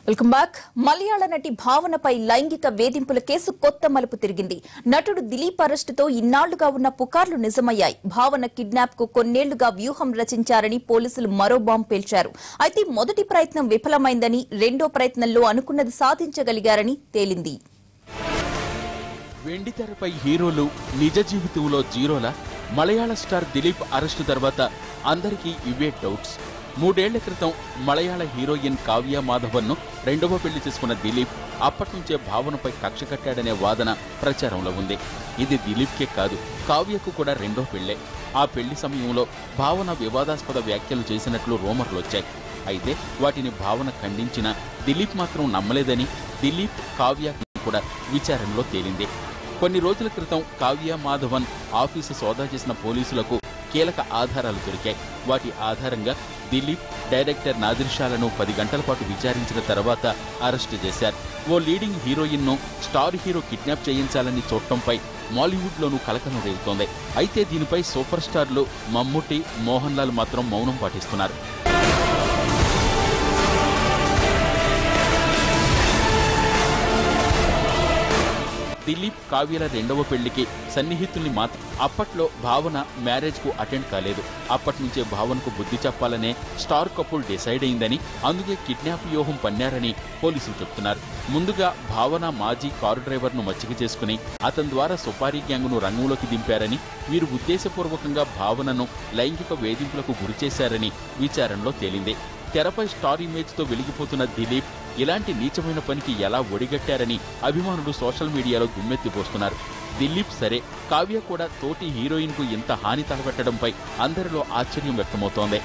Welcome back. మలయాళ నటి భావనపై లైంగిక వేధింపుల కేసు కొత్త మలుపు తిరిగింది. నటుడు దిలీప్ అరెస్టుతో ఇన్నాళ్లుగా ఉన్న పుకార్లు నిజమయ్యాయి. భావన కిడ్నాప్ కు కొన్నేళ్లుగా వ్యూహం రచించారని పోలీసులు మరో బాంబు పేల్చారు. అయితే మొదటి ప్రయత్నం విఫలమైందని, రెండో ప్రయత్నంలో అనుకున్నది సాధించగలిగారని తేలింది. వెండితెరపై హీరోలు నిజ జీవితంలో జీరోల మలయాళ స్టార్ దిలీప్ అరెస్టు తర్వాత అందరికీ ఇవే డౌట్స్. 3 ఏళ్ల క్రితం మలయాళ హీరోయిన్ కావ్య మాధవన్ను రెండవ పెళ్లి చేసుకున్న దిలీప్ అప్పట్నుంచే భావనపై కక్ష కట్టాడనే వాదన ప్రచారంలో ఉంది. ఇది దిలీప్కే కాదు, కావ్యకు కూడా రెండో పెళ్లే. ఆ పెళ్లి సమయంలో భావన వివాదాస్పద వ్యాఖ్యలు చేసినట్లు రూమర్లొచ్చాయి. అయితే వాటిని భావన ఖండించిన దిలీప్ మాత్రం నమ్మలేదని దిలీప్, కావ్య కూడా విచారణలో తేలింది. కొన్ని రోజుల క్రితం కావ్య మాధవన్ ఆఫీసు సోదా చేసిన పోలీసులకు కీలక ఆధారాలు దొరికాయి. వాటి ఆధారంగా దిలీప్, డైరెక్టర్ నాదిర్షాలను 10 గంటల పాటు విచారించిన తర్వాత అరెస్టు చేశారు. ఓ లీడింగ్ హీరోయిన్ ను స్టార్ హీరో కిడ్నాప్ చేయించాలని చూడటంపై మాలీవుడ్ లోనూ కలకలం రేగుతోంది. అయితే దీనిపై సూపర్ స్టార్లు మమ్ముట్టి, మోహన్ లాల్ మాత్రం మౌనం పాటిస్తున్నారు. దిలీప్, కావ్యల రెండవ పెళ్లికి సన్నిహితుల్ని మాత్రం అప్పట్లో భావన మ్యారేజ్ కు అటెండ్ కాలేదు. అప్పట్నుంచే భావనకు బుద్ధి చెప్పాలనే స్టార్ కపుల్ డిసైడ్ అయిందని, అందుకే కిడ్నాప్ వ్యూహం పన్నారని పోలీసులు చెబుతున్నారు. ముందుగా భావన మాజీ కారు డ్రైవర్ ను మచ్చిక చేసుకుని అతని ద్వారా సుపారీ గ్యాంగ్ ను రంగంలోకి దింపారని, వీరు ఉద్దేశపూర్వకంగా భావనను లైంగిక వేధింపులకు గురిచేశారని విచారణలో తేలింది. తెరపై స్టార్ ఇమేజ్ తో వెలిగిపోతున్న దిలీప్ ఇలాంటి నీచమైన పనికి ఎలా ఒడిగట్టారని అభిమానులు సోషల్ మీడియాలో దుమ్మెత్తిపోస్తున్నారు. దిలీప్ సరే, కావ్య కూడా తోటి హీరోయిన్ కు ఇంత హాని తలపెట్టడంపై అందరిలో ఆశ్చర్యం వ్యక్తమవుతోంది.